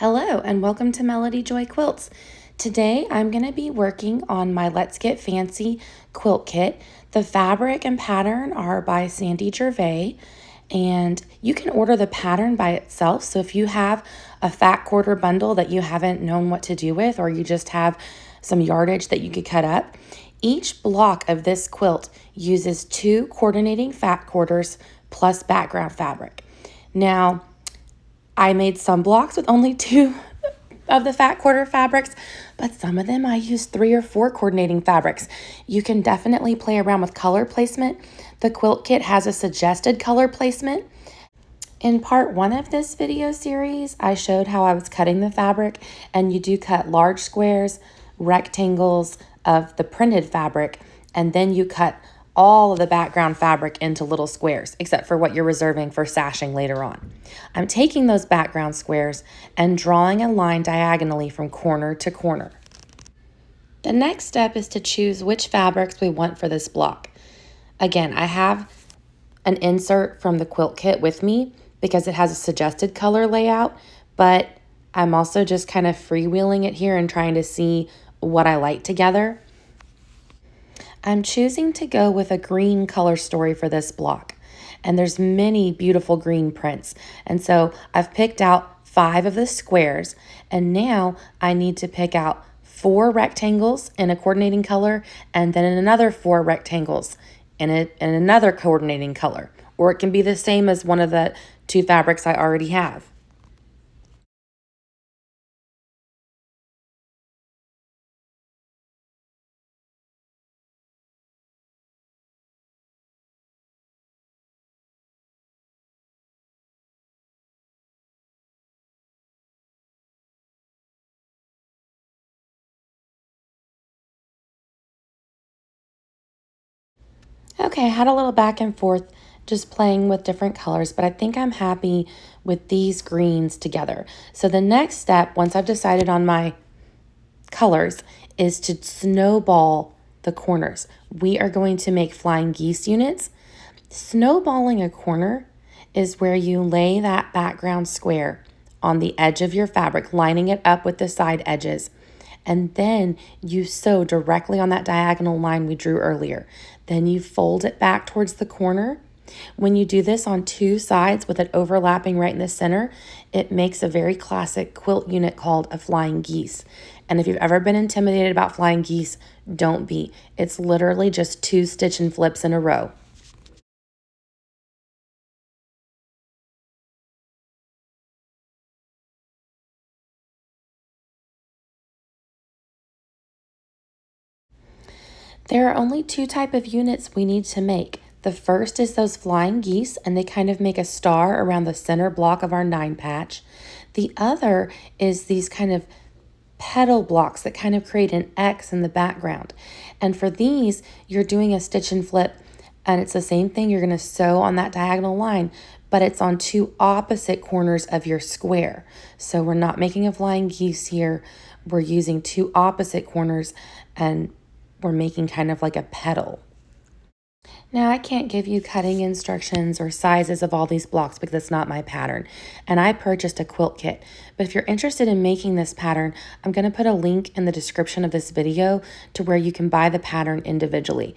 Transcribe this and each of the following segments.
Hello and welcome to Melody Joy Quilts. Today I'm going to be working on my Let's Get Fancy quilt kit. The fabric and pattern are by Sandy Gervais, and you can order the pattern by itself. So if you have a fat quarter bundle that you haven't known what to do with, or you just have some yardage that you could cut up, each block of this quilt uses 2 coordinating fat quarters plus background fabric. Now, I made some blocks with only 2 of the fat quarter fabrics, but some of them I used 3 or 4 coordinating fabrics. You can definitely play around with color placement. The quilt kit has a suggested color placement. In part 1 of this video series, I showed how I was cutting the fabric, and you do cut large squares, rectangles of the printed fabric, and then you cut all of the background fabric into little squares, except for what you're reserving for sashing later on. I'm taking those background squares and drawing a line diagonally from corner to corner. The next step is to choose which fabrics we want for this block. Again, I have an insert from the quilt kit with me because it has a suggested color layout, but I'm also just kind of freewheeling it here and trying to see what I like together. I'm choosing to go with a green color story for this block, and there's many beautiful green prints. And so I've picked out 5 of the squares, and now I need to pick out 4 rectangles in a coordinating color, and then another 4 rectangles in another coordinating color, or it can be the same as one of the 2 fabrics I already have. Okay, I had a little back and forth just playing with different colors, but I think I'm happy with these greens together. So the next step, once I've decided on my colors, is to snowball the corners. We are going to make flying geese units. Snowballing a corner is where you lay that background square on the edge of your fabric, lining it up with the side edges. And then you sew directly on that diagonal line we drew earlier. Then you fold it back towards the corner. When you do this on 2 sides with it overlapping right in the center, it makes a very classic quilt unit called a flying geese. And if you've ever been intimidated about flying geese, don't be. It's literally just 2 stitch and flips in a row. There are only 2 type of units we need to make. The first is those flying geese, and they kind of make a star around the center block of our 9 patch. The other is these kind of petal blocks that kind of create an X in the background. And for these, you're doing a stitch and flip, and it's the same thing. You're going to sew on that diagonal line, but it's on 2 opposite corners of your square. So we're not making a flying geese here. We're using 2 opposite corners, and we're making kind of like a petal. Now, I can't give you cutting instructions or sizes of all these blocks because it's not my pattern, and I purchased a quilt kit. But if you're interested in making this pattern, I'm going to put a link in the description of this video to where you can buy the pattern individually.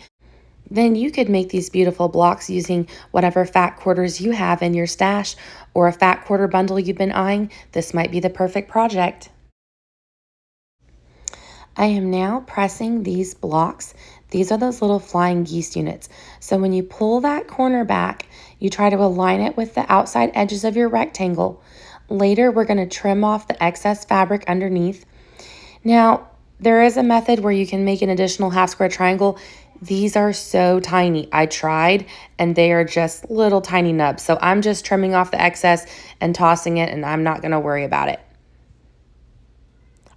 Then you could make these beautiful blocks using whatever fat quarters you have in your stash or a fat quarter bundle you've been eyeing. This might be the perfect project. I am now pressing these blocks. These are those little flying geese units. So when you pull that corner back, you try to align it with the outside edges of your rectangle. Later, we're going to trim off the excess fabric underneath. Now, there is a method where you can make an additional half square triangle. These are so tiny. I tried, and they are just little tiny nubs. So I'm just trimming off the excess and tossing it, and I'm not going to worry about it.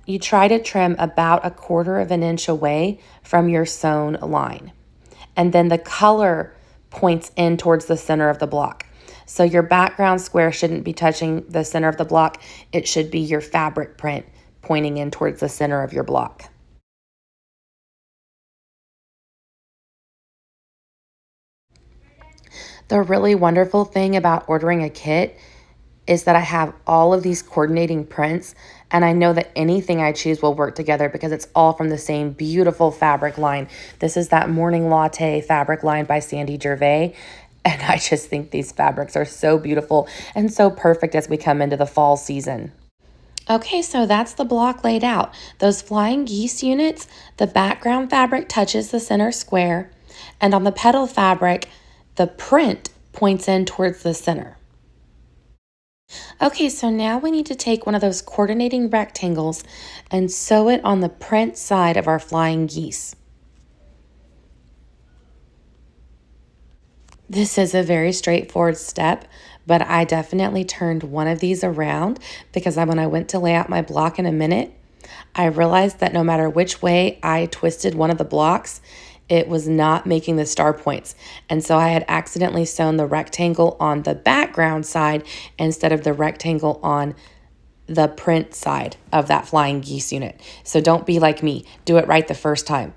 You try to trim about 1/4 of an inch away from your sewn line. And then the color points in towards the center of the block. So your background square shouldn't be touching the center of the block. It should be your fabric print pointing in towards the center of your block. The really wonderful thing about ordering a kit is that I have all of these coordinating prints, and I know that anything I choose will work together because it's all from the same beautiful fabric line. This is that Morning Latte fabric line by Sandy Gervais, and I just think these fabrics are so beautiful and so perfect as we come into the fall season. Okay, so that's the block laid out. Those flying geese units, the background fabric touches the center square, and on the petal fabric, the print points in towards the center. Okay, so now we need to take one of those coordinating rectangles and sew it on the print side of our flying geese. This is a very straightforward step, but I definitely turned one of these around because when I went to lay out my block in a minute, I realized that no matter which way I twisted one of the blocks, it was not making the star points. And so I had accidentally sewn the rectangle on the background side instead of the rectangle on the print side of that flying geese unit. So don't be like me. Do it right the first time.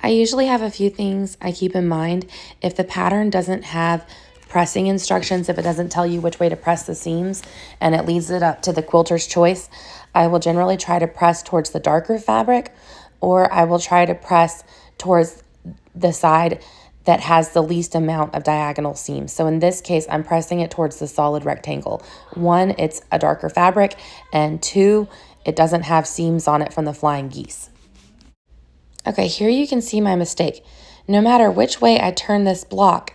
I usually have a few things I keep in mind. If the pattern doesn't have pressing instructions, if it doesn't tell you which way to press the seams and it leaves it up to the quilter's choice, I will generally try to press towards the darker fabric, or I will try to press towards the side that has the least amount of diagonal seams. So in this case, I'm pressing it towards the solid rectangle. One, it's a darker fabric, and two, it doesn't have seams on it from the flying geese. Okay, here you can see my mistake. No matter which way I turn this block,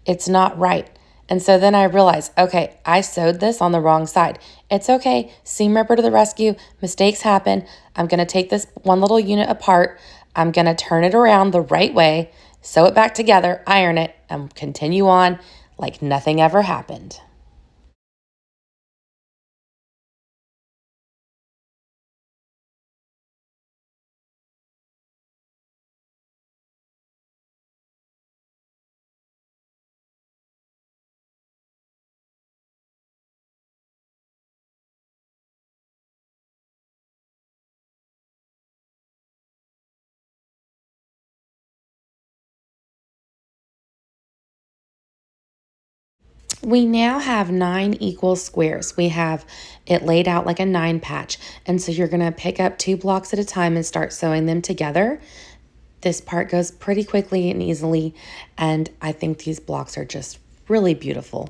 it's not right. And so then I realized, okay, I sewed this on the wrong side. It's okay, seam ripper to the rescue, mistakes happen. I'm gonna take this one little unit apart, I'm gonna turn it around the right way, sew it back together, iron it, and continue on like nothing ever happened. We now have 9 equal squares. We have it laid out like a 9 patch. And so you're going to pick up 2 blocks at a time and start sewing them together. This part goes pretty quickly and easily, and I think these blocks are just really beautiful.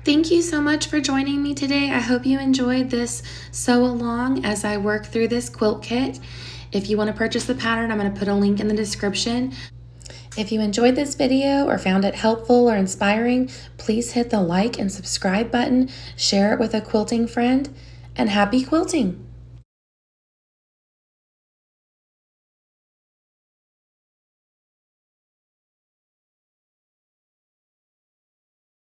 Thank you so much for joining me today. I hope you enjoyed this sew along as I work through this quilt kit. If you want to purchase the pattern, I'm going to put a link in the description. If you enjoyed this video or found it helpful or inspiring, please hit the like and subscribe button, share it with a quilting friend, and happy quilting!